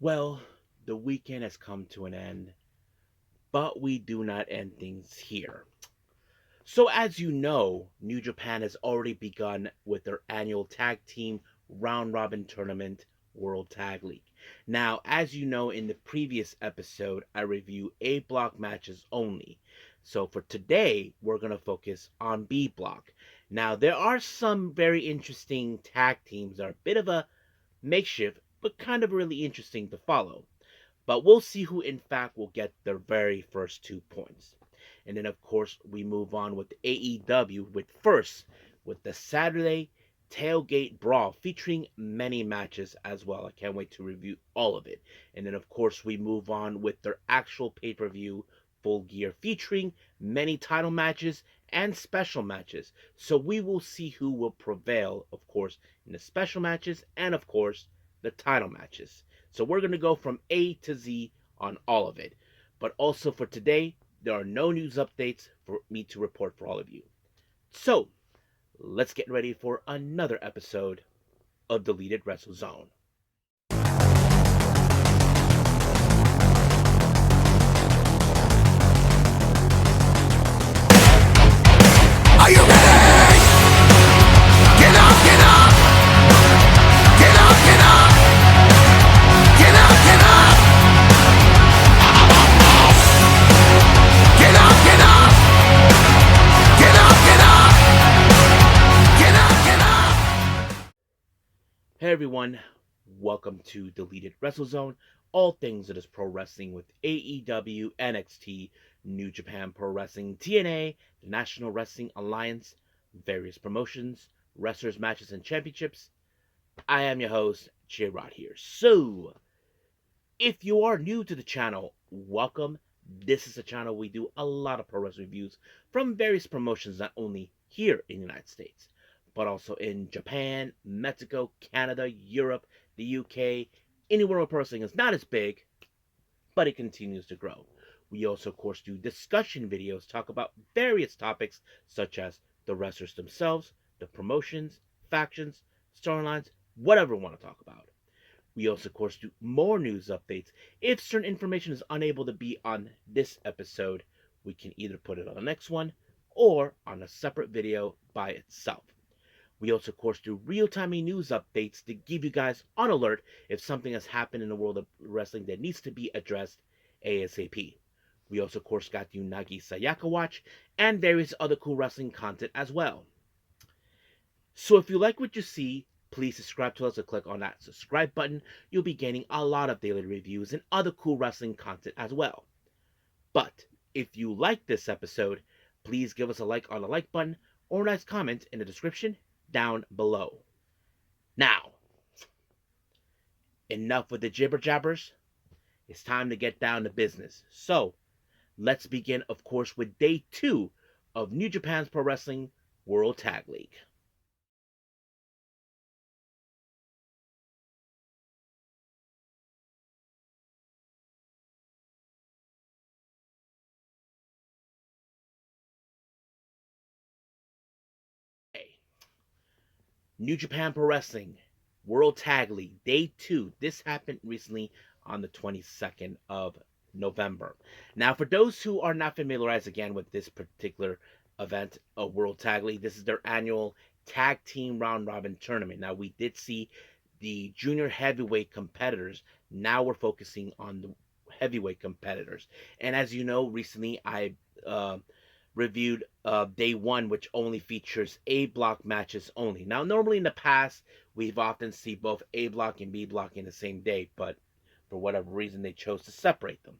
Well, the weekend has come to an end, but we do not end things here. So, as you know, New Japan has already begun with their annual tag team round robin tournament, World Tag League. Now, as you know, in the previous episode, I review A block matches only. So, for today, we're going to focus on B block. Now, there are some very interesting tag teams that are a bit of a makeshift, but kind of really interesting to follow. But we'll see who, in fact, will get their very first 2 points. And then, of course, we move on with AEW with the Saturday Tailgate Brawl featuring many matches as well. I can't wait to review all of it. And then, of course, we move on with their actual pay per view Full Gear featuring many title matches and special matches. So we will see who will prevail, of course, in the special matches and, of course, the title matches. So we're going to go from A to Z on all of it. But also for today, there are no news updates for me to report for all of you. So let's get ready for another episode of Deleted Wrestle Zone. Are you ready? Get up, get up! Get up, get up! Get up, get up! Get up, get up! Get up, get up! Get up, get up! Hey everyone, welcome to Deleted Wrestle Zone. All things that is pro wrestling with AEW, NXT, New Japan Pro Wrestling, TNA, the National Wrestling Alliance, various promotions, wrestlers, matches, and championships. I am your host, J Rod here. So, if you are new to the channel, welcome. This is a channel we do a lot of pro wrestling reviews from various promotions, not only here in the United States, but also in Japan, Mexico, Canada, Europe, the UK, anywhere where pro wrestling is not as big, but it continues to grow. We also, of course, do discussion videos, talk about various topics such as the wrestlers themselves, the promotions, factions, storylines, whatever we want to talk about. We also, of course, do more news updates. If certain information is unable to be on this episode, we can either put it on the next one or on a separate video by itself. We also, of course, do real-time news updates to give you guys on alert if something has happened in the world of wrestling that needs to be addressed ASAP. We also, of course, got the Unagi Sayaka Watch and various other cool wrestling content as well. So if you like what you see, please subscribe to us and click on that subscribe button. You'll be getting a lot of daily reviews and other cool wrestling content as well. But if you like this episode, please give us a like on the like button or a nice comment in the description down below. Now, enough with the jibber jabbers. It's time to get down to business. So, let's begin, of course, with day 2 of New Japan's Pro Wrestling World Tag League. New Japan Pro Wrestling World Tag League Day 2. This happened recently on the 22nd of November. Now, for those who are not familiarized again with this particular event of World Tag League, this is their annual tag team round robin tournament. Now, we did see the junior heavyweight competitors. Now we're focusing on the heavyweight competitors. And as you know, recently I reviewed day 1, which only features A block matches only. Now, normally in the past, we've often seen both A block and B block in the same day, but for whatever reason, they chose to separate them.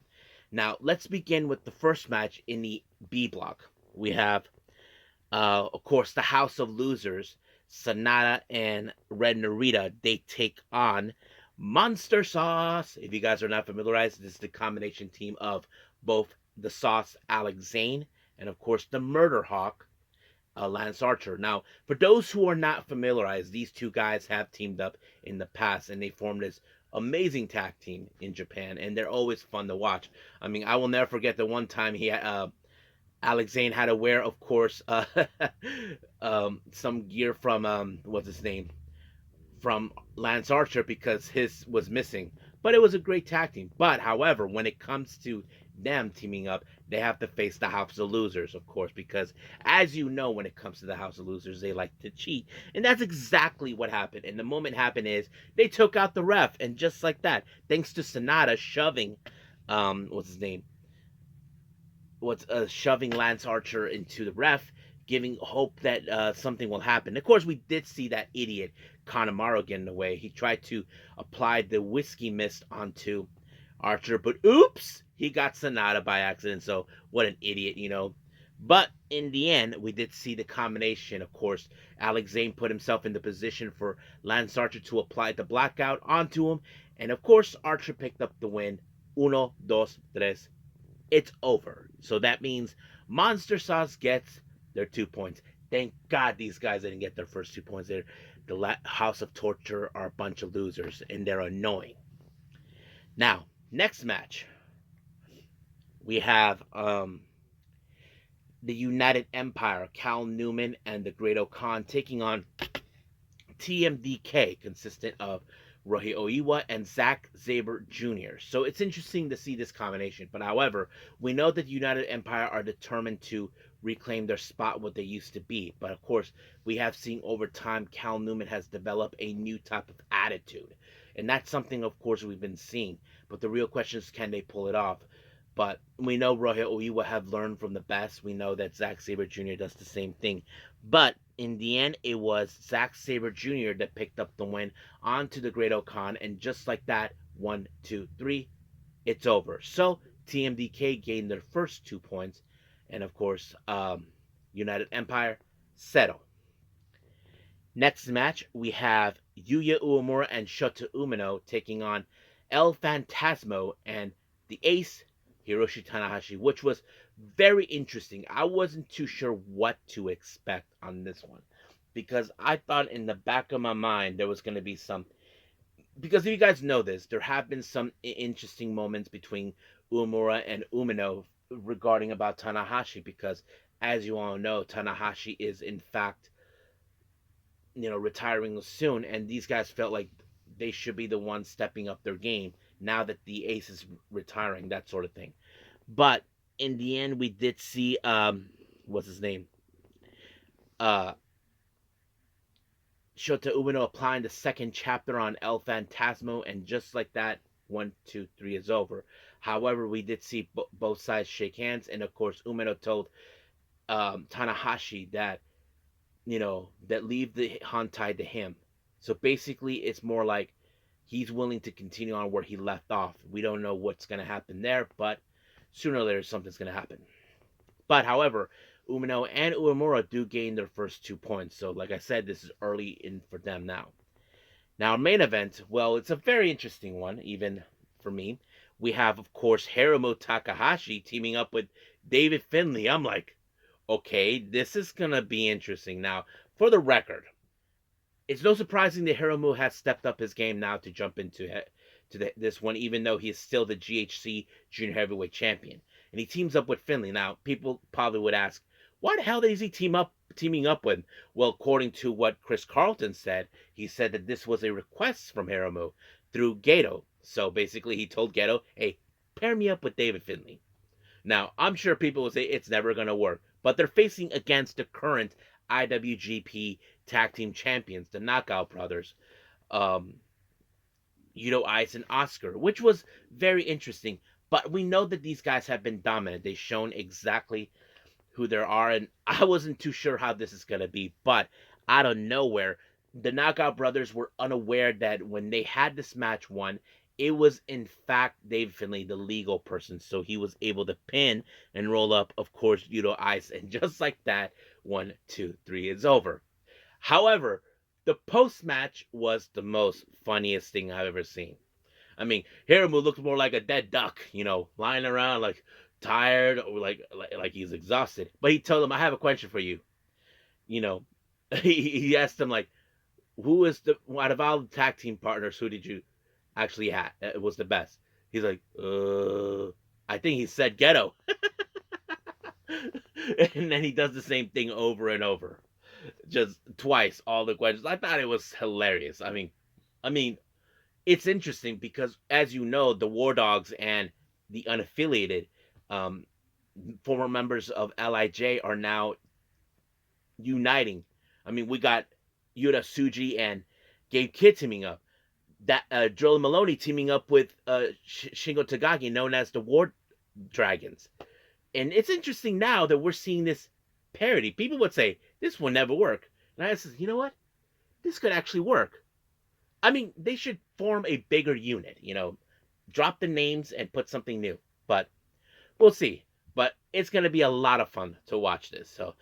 Now, let's begin with the first match in the B block. We have, of course, the House of Losers, Sanada and Red Narita. They take on Monster Sauce. If you guys are not familiarized, this is the combination team of both the Sauce, Alex Zane, and of course the Murder Hawk, Lance Archer. Now, for those who are not familiarized, these two guys have teamed up in the past, and they formed this amazing tag team in Japan, and they're always fun to watch. I mean, I will never forget the one time Alex Zane had to wear, of course, some gear from what's his name, from Lance Archer, because his was missing. But it was a great tag team. But however, when it comes to them teaming up, they have to face the House of Losers, of course, because as you know, when it comes to the House of Losers, they like to cheat. And that's exactly what happened. And the moment happened is they took out the ref, and just like that, thanks to Sonata shoving what's his name? What's shoving Lance Archer into the ref, giving hope that something will happen. Of course, we did see that idiot Connemara get in the way. He tried to apply the whiskey mist onto Archer, but oops, he got Sonata by accident. So what an idiot. But in the end, we did see the combination. Of course, Alex Zane put himself in the position for Lance Archer to apply the blackout onto him, and of course, Archer picked up the win. Uno, dos, tres, it's over. So that means Monster Sauce gets their 2 points. Thank God these guys didn't get their first 2 points. The House of Torture are a bunch of losers, and they're annoying. Now, next match, we have the United Empire, Cal Newman and the Great O'Khan taking on TMDK, consistent of Rohi Oiwa and Zack Sabre Jr. So it's interesting to see this combination. But however, we know that United Empire are determined to reclaim their spot what they used to be. But of course, we have seen over time Cal Newman has developed a new type of attitude. And that's something, of course, we've been seeing. But the real question is, can they pull it off? But we know Rohi Oiwa have learned from the best. We know that Zack Sabre Jr. does the same thing. But in the end, it was Zack Sabre Jr. that picked up the win onto the Great O'Khan. And just like that, 1, 2, 3, it's over. So TMDK gained their first 2 points. And of course, United Empire settle. Next match, we have Yuya Uemura and Shota Umino taking on El Phantasmo and the Ace, Hiroshi Tanahashi, which was very interesting. I wasn't too sure what to expect on this one because I thought in the back of my mind there was going to be some. Because if you guys know this, there have been some interesting moments between Uemura and Umino regarding about Tanahashi because, as you all know, Tanahashi is in fact retiring soon, and these guys felt like they should be the ones stepping up their game now that the Ace is retiring, that sort of thing. But in the end, we did see what's his name, uh, Shota Umino applying the second chapter on El Phantasmo, and just like that, 1, 2, 3 is over. However, we did see both sides shake hands, and of course, Umino told Tanahashi that that leave the Hantai to him. So basically, it's more like he's willing to continue on where he left off. We don't know what's going to happen there, but sooner or later, something's going to happen. But however, Umino and Uemura do gain their first 2 points. So, like I said, this is early in for them now. Now, our main event, well, it's a very interesting one, even for me. We have, of course, Hiromu Takahashi teaming up with David Finlay. I'm like, okay, this is going to be interesting. Now, for the record, it's no surprising that Hiromu has stepped up his game now to jump into this one, even though he is still the GHC Junior Heavyweight Champion. And he teams up with Finlay. Now, people probably would ask, why the hell is he teaming up with? Well, according to what Chris Carlton said, he said that this was a request from Hiromu through Gedo. So basically, he told Gedo, hey, pair me up with David Finlay. Now, I'm sure people will say it's never going to work, but they're facing against the current IWGP Tag Team Champions, the Knockout Brothers, Yuto Ice and Oscar, which was very interesting. But we know that these guys have been dominant. They've shown exactly who they are, and I wasn't too sure how this is going to be. But out of nowhere, the Knockout Brothers were unaware that when they had this match won, it was in fact Dave Finlay, the legal person. So he was able to pin and roll up, of course, Yuto Ice. And just like that, 1, 2, 3 is over. However, the post-match was the most funniest thing I've ever seen. I mean, Hiromu looked more like a dead duck, lying around like tired or like he's exhausted. But he told him, I have a question for you. He asked him like, who is out of all the tag team partners, who did you actually had? It was the best. He's like, I think he said Ghetto. And then he does the same thing over and over. Just twice, all the questions. I thought it was hilarious. I mean, it's interesting because, as you know, the War Dogs and the unaffiliated um, former members of Lij are now uniting. I mean, we got Yuta Tsuji and Gabe Kidd teaming up. That Joel Maloney teaming up with Shingo Tagaki, known as the War Dragons. And it's interesting now that we're seeing this parody. People would say this will never work, and I said, you know what? This could actually work. I mean, they should form a bigger unit. Drop the names and put something new. But we'll see. But it's going to be a lot of fun to watch this. So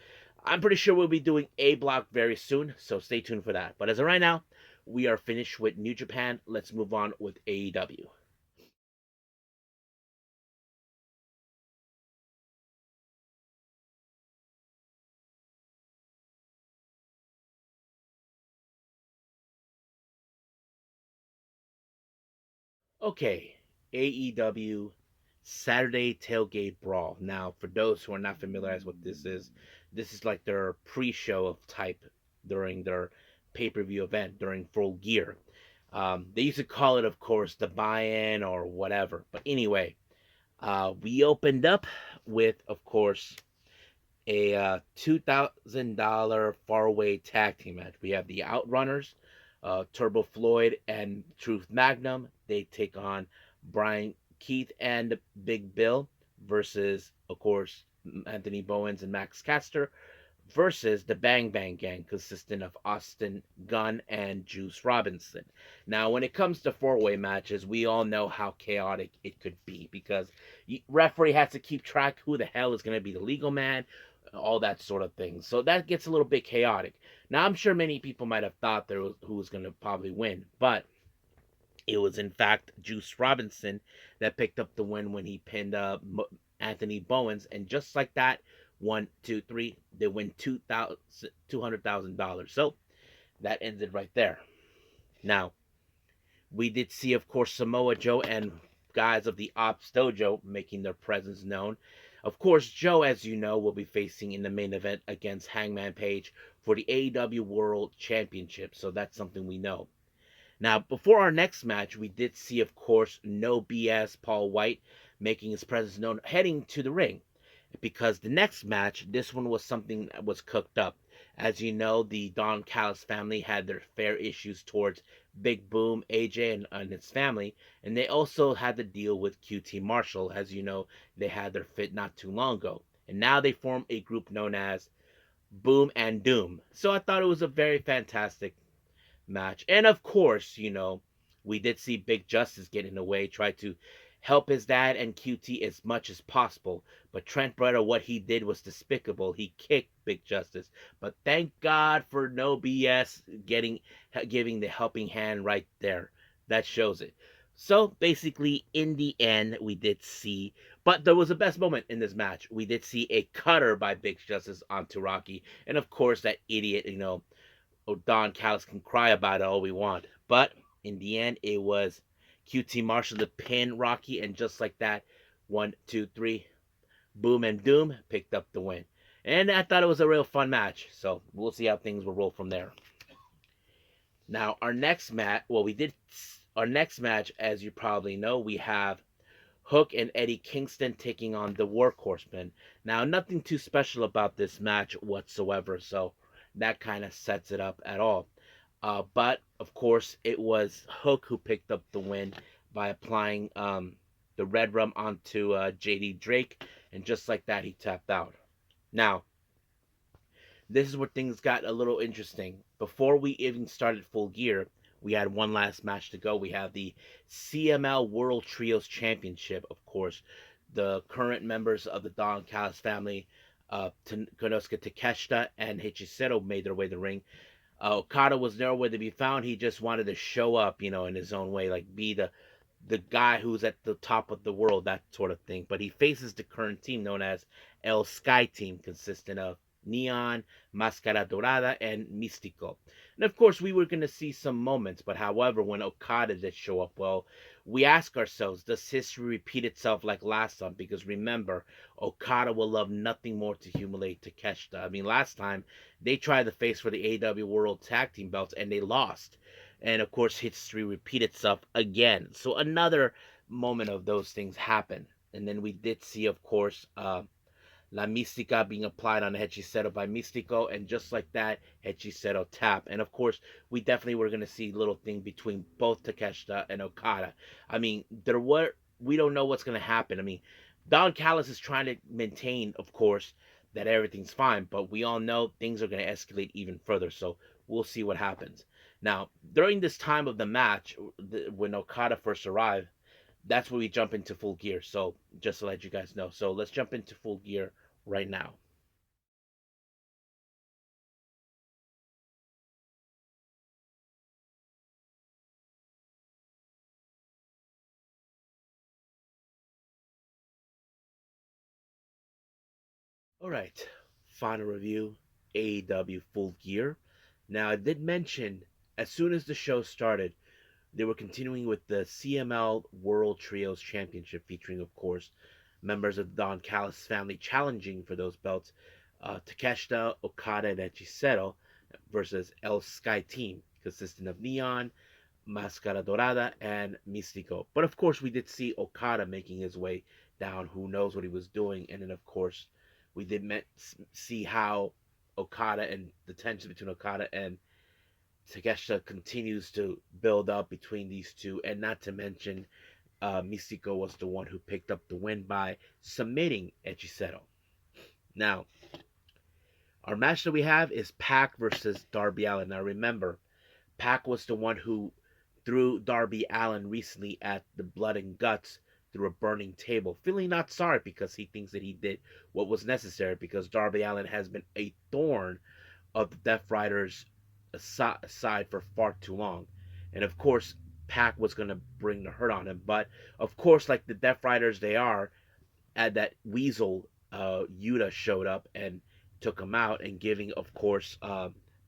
I'm pretty sure we'll be doing A Block very soon. So stay tuned for that. But as of right now, we are finished with New Japan. Let's move on with AEW. Okay, AEW Saturday Tailgate Brawl. Now, for those who are not familiarized with this is like their pre-show of type during their pay-per-view event during Full Gear. They used to call it, of course, the buy-in or whatever. But anyway, we opened up with, of course, a $2,000 faraway tag team match. We have the Outrunners, Turbo Floyd, and Truth Magnum. They take on Brian Keith and Big Bill versus, of course, Anthony Bowens and Max Caster versus the Bang Bang Gang, consisting of Austin Gunn and Juice Robinson. Now, when it comes to four-way matches, we all know how chaotic it could be because referee has to keep track who the hell is going to be the legal man, all that sort of thing. So that gets a little bit chaotic. Now, I'm sure many people might have thought there was who was going to probably win, but it was in fact Juice Robinson that picked up the win when he pinned Anthony Bowens, and just like that, 1, 2, 3, they win $200,000. So that ended right there. Now we did see, of course, Samoa Joe and guys of the Ops Dojo making their presence known. Of course, Joe, as you know, will be facing in the main event against Hangman Page for the AEW World Championship. So that's something we know. Now, before our next match, we did see, of course, No BS Paul White making his presence known, heading to the ring. Because the next match, this one was something that was cooked up. As you know, the Don Callis family had their fair issues towards Big Boom, AJ, and his family, and they also had to deal with QT Marshall. As you know, they had their fit not too long ago. And now they form a group known as Boom and Doom. So I thought it was a very fantastic match. And of course, we did see Big Justice get in the way, try to help his dad and QT as much as possible. But Trent Beretta, what he did was despicable. He kicked Big Justice. But thank God for No BS giving the helping hand right there. That shows it. So basically, in the end, we did see, but there was a best moment in this match. We did see a cutter by Big Justice onto Rocky, and of course that idiot, Don Callis can cry about it all we want. But in the end, it was QT Marshall to pin Rocky, and just like that, 1, 2, 3, Boom and Doom picked up the win. And I thought it was a real fun match. So we'll see how things will roll from there. Now our next match, our next match, as you probably know, we have Hook and Eddie Kingston taking on the Workhorsemen. Now, nothing too special about this match whatsoever, so that kind of sets it up at all. But of course, it was Hook who picked up the win by applying the red rum onto JD Drake, and just like that, he tapped out. Now, this is where things got a little interesting. Before we even started Full Gear, we had one last match to go. We have the CML World Trios Championship, of course. The current members of the Don Callis family, Konosuke Takeshita and Hichisero, made their way to the ring. Okada was nowhere to be found. He just wanted to show up, in his own way, like be the guy who's at the top of the world, that sort of thing. But he faces the current team known as El Sky Team, consisting of Neon, Mascara Dorada, and Mystico. And of course, we were going to see some moments, but however, when Okada did show up, well, we ask ourselves, does history repeat itself like last time? Because remember, Okada will love nothing more to humiliate Takeshita. I mean, last time they tried to face for the AEW World Tag Team belts and they lost. And of course, history repeat itself again. So another moment of those things happen. And then we did see, of course, La Mística being applied on Hechicero by Místico, and just like that, Hechicero tap. And of course, we definitely were going to see little thing between both Takeshita and Okada. I mean, we don't know what's going to happen. I mean, Don Callis is trying to maintain, of course, that everything's fine, but we all know things are going to escalate even further. So we'll see what happens. Now, during this time of the match, when Okada first arrived, that's where we jump into full gear. So just to let you guys know. So let's jump into full gear right now. All right, final review AEW Full Gear. Now, I did mention as soon as the show started, they were continuing with the CML World Trios Championship, featuring, of course, members of the Don Callis family challenging for those belts. Takeshita, Okada, and Hechicero versus El Sky Team, consisting of Neon, Mascara Dorada, and Mystico. But of course, we did see Okada making his way down. Who knows what he was doing? And then, of course, we did see how Okada and the tension between Okada and Takeshita continues to build up between these two. And not to mention, Mystico was the one who picked up the win by submitting Hechicero. Now, our match that we have is Pac versus Darby Allin. Now, remember, Pac was the one who threw Darby Allin recently at the Blood and Guts through a burning table, feeling not sorry because he thinks that he did what was necessary because Darby Allin has been a thorn of the Death Riders' side for far too long. And of course, Pac was going to bring the hurt on him. But of course, like the Death Riders they are, at that Weasel Yuta showed up and took him out, and giving, of course,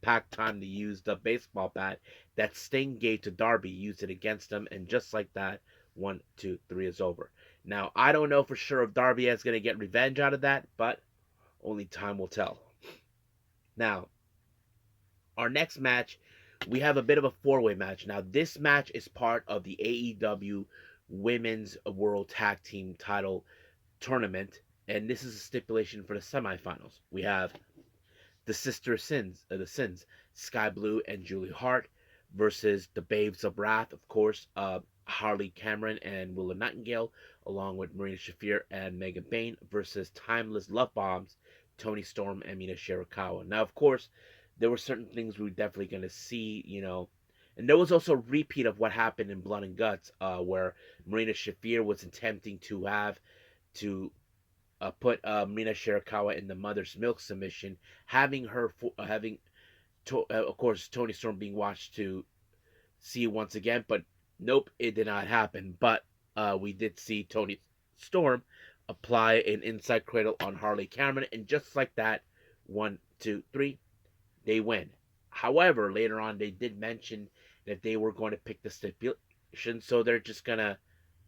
Pac time to use the baseball bat that Sting gave to Darby, used it against him, and just like that, 1, 2, 3 is over. Now, I don't know for sure if Darby is going to get revenge out of that, but only time will tell. Now, our next match, we have a bit of a four-way match. Now, this match is part of the AEW Women's World Tag Team Title Tournament, and this is a stipulation for the semifinals. We have the Sins, Sky Blue and Julie Hart versus the Babes of Wrath, of course, Harley Cameron and Willow Nightingale, along with Marina Shafir and Megan Bain versus Timeless Love Bombs, Tony Storm and Mina Shirakawa. Now, of course, there were certain things we were definitely going to see, and there was also a repeat of what happened in Blood and Guts, where Marina Shafir was attempting to have to put Mina Shirakawa in the mother's milk submission, having her of course Tony Storm being watched to see once again, but nope, it did not happen. But we did see Tony Storm apply an inside cradle on Harley Cameron, and just like that, 1, 2, 3, they win. However, later on they did mention that they were going to pick the stipulation, so they're just gonna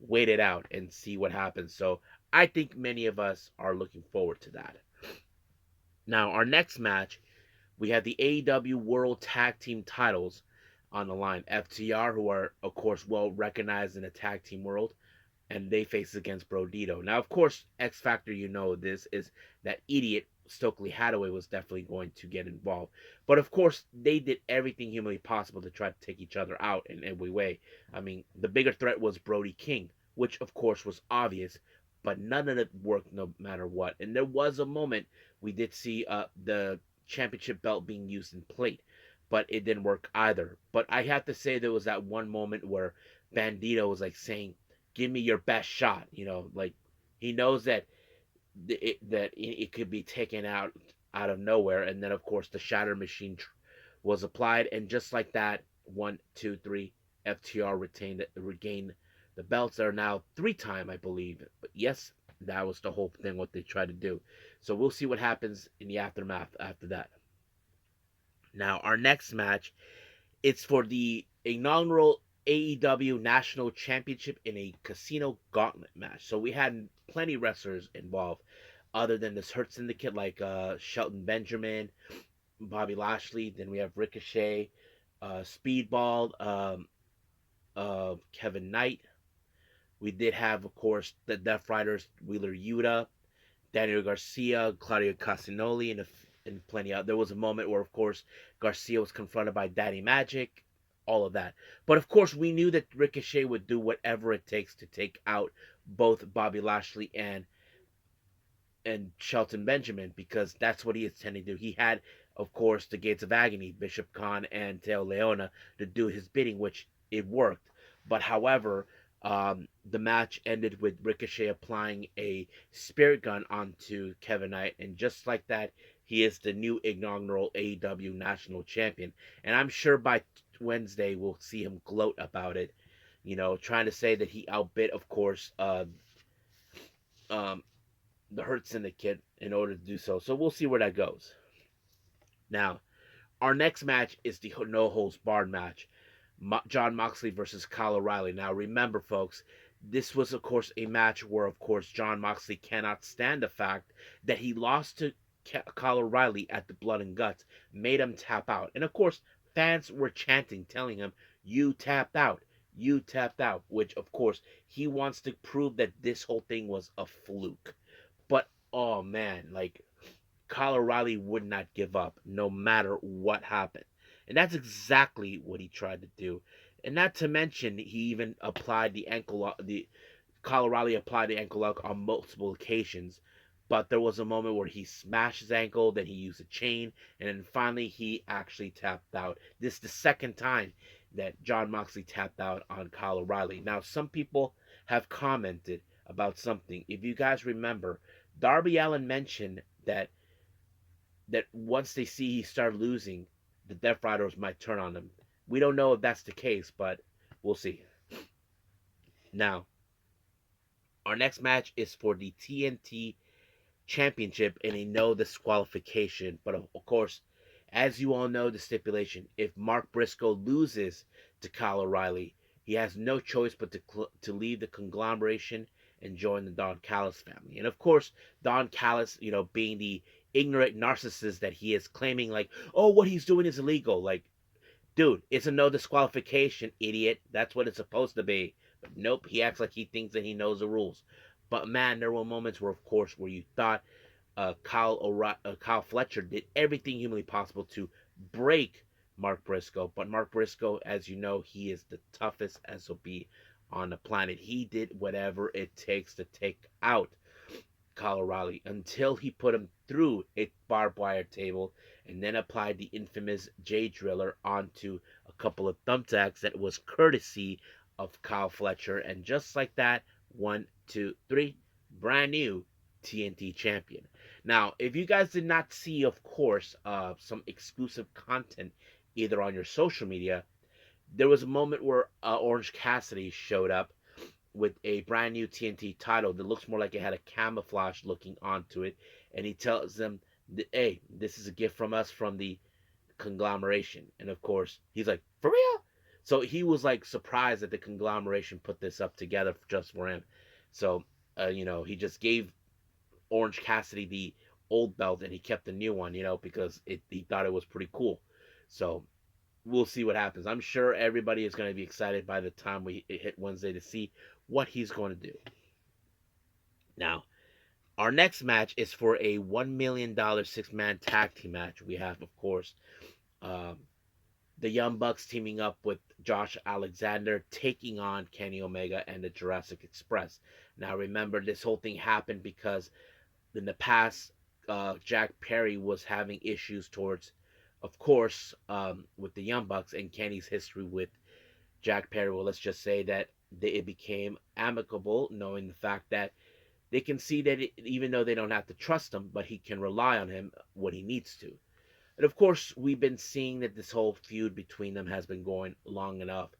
wait it out and see what happens. So I think many of us are looking forward to that. Now, our next match, we have the AEW World Tag Team titles on the line. FTR, who are, of course, well recognized in the tag team world, and they face against Brodito. Now, of course, X Factor, this is that idiot Stokely Hathaway was definitely going to get involved. But of course, they did everything humanly possible to try to take each other out in every way. I mean, the bigger threat was Brody King, which of course was obvious, but none of it worked no matter what. And there was a moment we did see the championship belt being used in plate, but it didn't work either. But I have to say there was that one moment where Bandito was like saying, "Give me your best shot," like he knows that it could be taken out of nowhere, and then of course the shatter machine was applied, and just like that, 1, 2, 3, FTR regained the belts. Are now 3-time, I believe. But yes, that was the whole thing what they tried to do. So we'll see what happens in the aftermath after that. Now our next match, it's for the inaugural AEW National Championship in a casino gauntlet match. So we had plenty of wrestlers involved, other than this Hurt Syndicate like Shelton Benjamin, Bobby Lashley. Then we have Ricochet, Speedball, Kevin Knight. We did have, of course, the Death Riders, Wheeler Yuta, Daniel Garcia, Claudio Castagnoli, and plenty of. There was a moment where, of course, Garcia was confronted by Daddy Magic, all of that. But of course, we knew that Ricochet would do whatever it takes to take out both Bobby Lashley and Shelton Benjamin, because that's what he is tending to do. He had, of course, the Gates of Agony, Bishop Khan and Teo Leona, to do his bidding, which it worked. But however, the match ended with Ricochet applying a spirit gun onto Kevin Knight, and just like that, he is the new inaugural AEW National Champion. And I'm sure by Wednesday we'll see him gloat about it, trying to say that he outbid, of course, um, the Hurt Syndicate in order to do so. So we'll see where that goes. Now, our next match is the no holds barred match. John Moxley versus Kyle O'Reilly. Now, remember, folks, this was, of course, a match where, of course, John Moxley cannot stand the fact that he lost to Kyle O'Reilly at the Blood and Guts, made him tap out. And, of course, fans were chanting, telling him, "You tapped out. You tapped out," which, of course, he wants to prove that this whole thing was a fluke. But, oh man, like, Kyle O'Reilly would not give up no matter what happened. And that's exactly what he tried to do. And not to mention, he even applied the ankle lock, the Kyle O'Reilly applied the ankle lock on multiple occasions. But there was a moment where he smashed his ankle, then he used a chain, and then finally he actually tapped out. This is the second time that John Moxley tapped out on Kyle O'Reilly. Now, some people have commented about something. If you guys remember, Darby Allin mentioned that once they see he started losing, the Death Riders might turn on him. We don't know if that's the case, but we'll see. Now, our next match is for the TNT Championship in a no disqualification. But of course, as you all know, the stipulation: if Mark Briscoe loses to Kyle O'Reilly, he has no choice but to leave the conglomeration and join the Don Callis family. And of course, Don Callis, being the ignorant narcissist that he is, claiming like, "Oh, what he's doing is illegal." Like, dude, it's a no disqualification, idiot. That's what it's supposed to be. But nope, he acts like he thinks that he knows the rules. But man, there were moments where, of course, where you thought Kyle Fletcher did everything humanly possible to break Mark Briscoe. But Mark Briscoe, as you know, he is the toughest SOB on the planet. He did whatever it takes to take out Kyle O'Reilly until he put him through a barbed wire table and then applied the infamous J Driller onto a couple of thumbtacks that was courtesy of Kyle Fletcher. And just like that, 1, 2, 3, brand new TNT champion. Now, if you guys did not see, of course, some exclusive content either on your social media, there was a moment where Orange Cassidy showed up with a brand new TNT title that looks more like it had a camouflage looking onto it, and he tells them, "Hey, this is a gift from us from the conglomeration." And of course, he's like, "For real?" So he was like surprised that the conglomeration put this up together just for him. So, he just gave Orange Cassidy the old belt and he kept the new one, because he thought it was pretty cool. So we'll see what happens. I'm sure everybody is going to be excited by the time we hit Wednesday to see what he's going to do. Now, our next match is for a $1 million six-man tag team match. We have, of course, um, the Young Bucks teaming up with Josh Alexander, taking on Kenny Omega and the Jurassic Express. Now, remember, this whole thing happened because in the past, Jack Perry was having issues towards, of course, with the Young Bucks and Kenny's history with Jack Perry. Well, let's just say that it became amicable, knowing the fact that they can see that even though they don't have to trust him, but he can rely on him when he needs to. And of course, we've been seeing that this whole feud between them has been going long enough.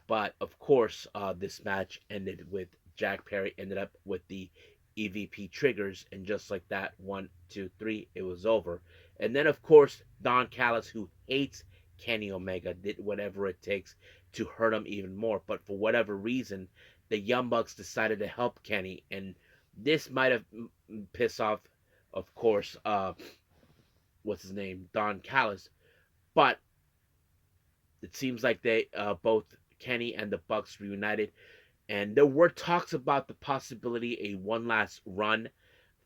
But of course, this match ended with Jack Perry ended up with the EVP triggers, and just like that, 1, 2, 3, it was over. And then, of course, Don Callis, who hates Kenny Omega, did whatever it takes to hurt him even more. But for whatever reason, the Young Bucks decided to help Kenny, and this might have pissed off, of course, what's his name, Don Callis. But It seems like they both Kenny and the Bucks reunited, and there were talks about the possibility a one last run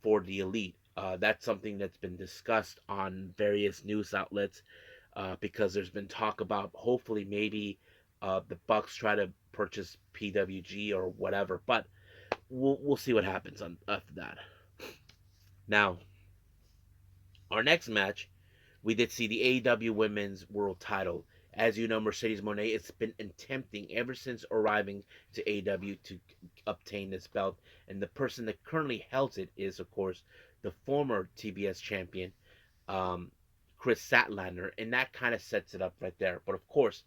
for the Elite. That's something that's been discussed on various news outlets because there's been talk about hopefully maybe the Bucks try to purchase PWG or whatever, but we'll see what happens on after that. Now, our next match, we did see the AEW Women's World Title. As you know, Mercedes Moné, it's been attempting ever since arriving to AEW to obtain this belt, and the person that currently holds it is, of course, the former TBS champion, um, Chris Statlander, and that kind of sets it up right there. But of course,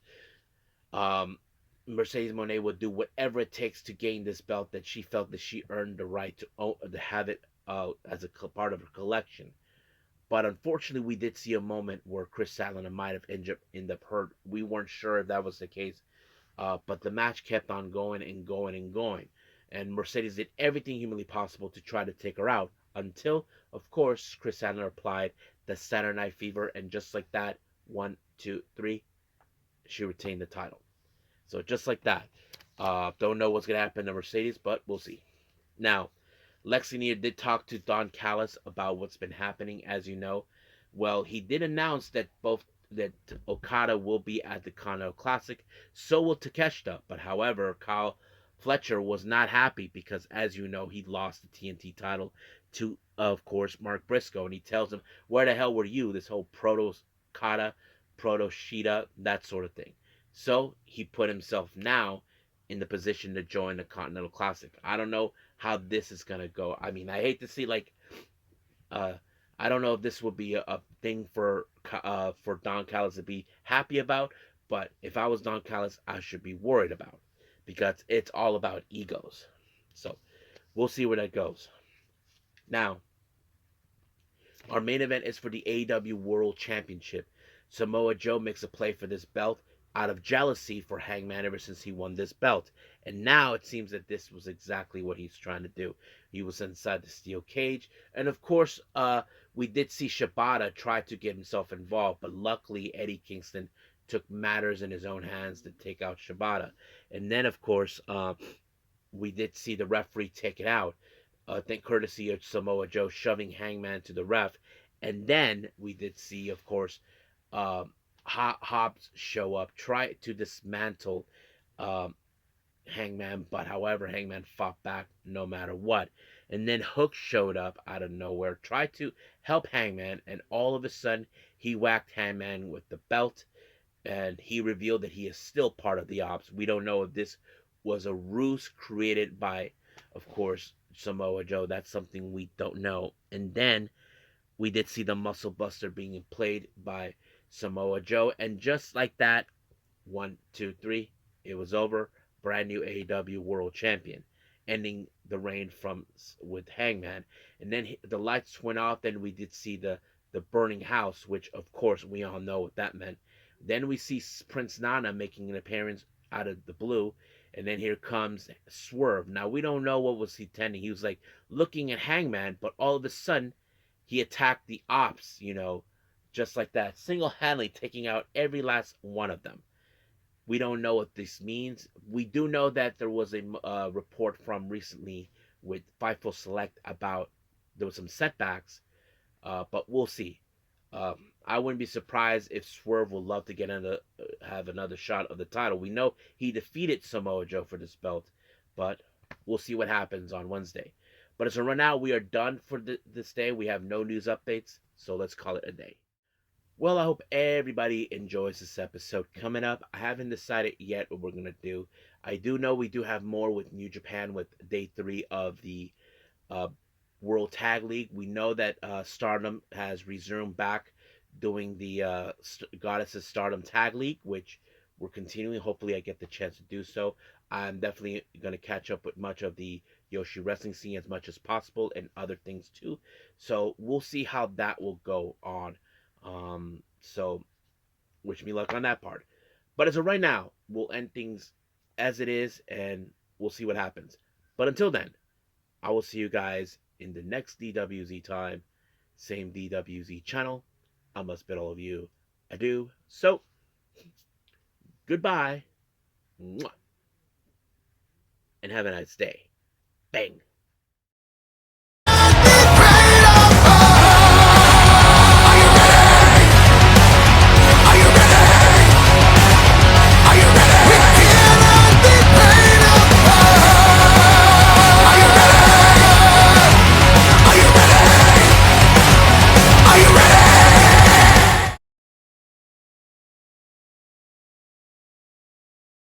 um, Mercedes Moné would do whatever it takes to gain this belt that she felt that she earned the right to have it as a part of her collection. But unfortunately, we did see a moment where Chris Statlander might have ended up hurt. We weren't sure if that was the case, but the match kept on going and going and going. And Mercedes did everything humanly possible to try to take her out until, of course, Chris Statlander applied the Saturday Night Fever, and just like that, 1, 2, 3, she retained the title. So just like that. Don't know what's gonna happen to Mercedes, but we'll see. Now, Lex Luger did talk to Don Callis about what's been happening, as you know. Well, he did announce that Okada will be at the Continental Classic, so will Takeshita. But however, Kyle Fletcher was not happy because, as you know, he lost the TNT title to, of course, Mark Briscoe, and he tells him, "Where the hell were you? This whole Proto Okada, Proto Shida, that sort of thing." So he put himself now in the position to join the Continental Classic. I don't know how this is gonna go. I mean, I hate to see like uh I don't know if this would be a thing for Don Callis to be happy about, but if I was Don Callis, I should be worried about because it's all about egos. So we'll see where that goes. Now, our main event is for the AEW World Championship. Samoa Joe makes a play for this belt out of jealousy for Hangman ever since he won this belt. And now it seems that this was exactly what he's trying to do. He was inside the steel cage. And of course, we did see Shibata try to get himself involved, but luckily Eddie Kingston took matters in his own hands to take out Shibata. And then, of course, we did see the referee take it out. Thank courtesy of Samoa Joe shoving Hangman to the ref. And then we did see, of course, um, Hobbs show up, try to dismantle um, Hangman, but however, Hangman fought back no matter what. And then Hook showed up out of nowhere, tried to help Hangman, and all of a sudden he whacked Hangman with the belt, and he revealed that he is still part of the ops. We don't know if this was a ruse created by, of course, Samoa Joe. That's something we don't know. And then we did see the Muscle Buster being played by Samoa Joe, and just like that, 1, 2, 3, it was over. Brand new AEW World Champion, ending the reign from with Hangman. And then the lights went off. Then we did see the burning house, which of course we all know what that meant. Then we see Prince Nana making an appearance out of the blue, and then here comes Swerve. Now we don't know what was he tending. He was like looking at Hangman, but all of a sudden he attacked the ops, just like that, single handedly taking out every last one of them. We don't know what this means. We do know that there was a report from recently with Fightful Select about there was some setbacks, but we'll see. I wouldn't be surprised if Swerve would love to have another shot of the title. We know he defeated Samoa Joe for this belt, but we'll see what happens on Wednesday. But as of right now, we are done for this day. We have no news updates, so let's call it a day. Well, I hope everybody enjoys this episode. Coming up, I haven't decided yet what we're going to do. I do know we do have more with New Japan with day 3 of the uh, World Tag League. We know that Stardom has resumed back doing the Goddesses Stardom Tag League, which we're continuing. Hopefully, I get the chance to do so. I'm definitely going to catch up with much of the Yoshi wrestling scene as much as possible and other things too. So we'll see how that will go on. So wish me luck on that part. But as of right now, we'll end things as it is and we'll see what happens. But until then, I will see you guys in the next DWZ time. Same DWZ channel. I must bid all of you adieu. So, Goodbye. Mwah. And have a nice day. Bang.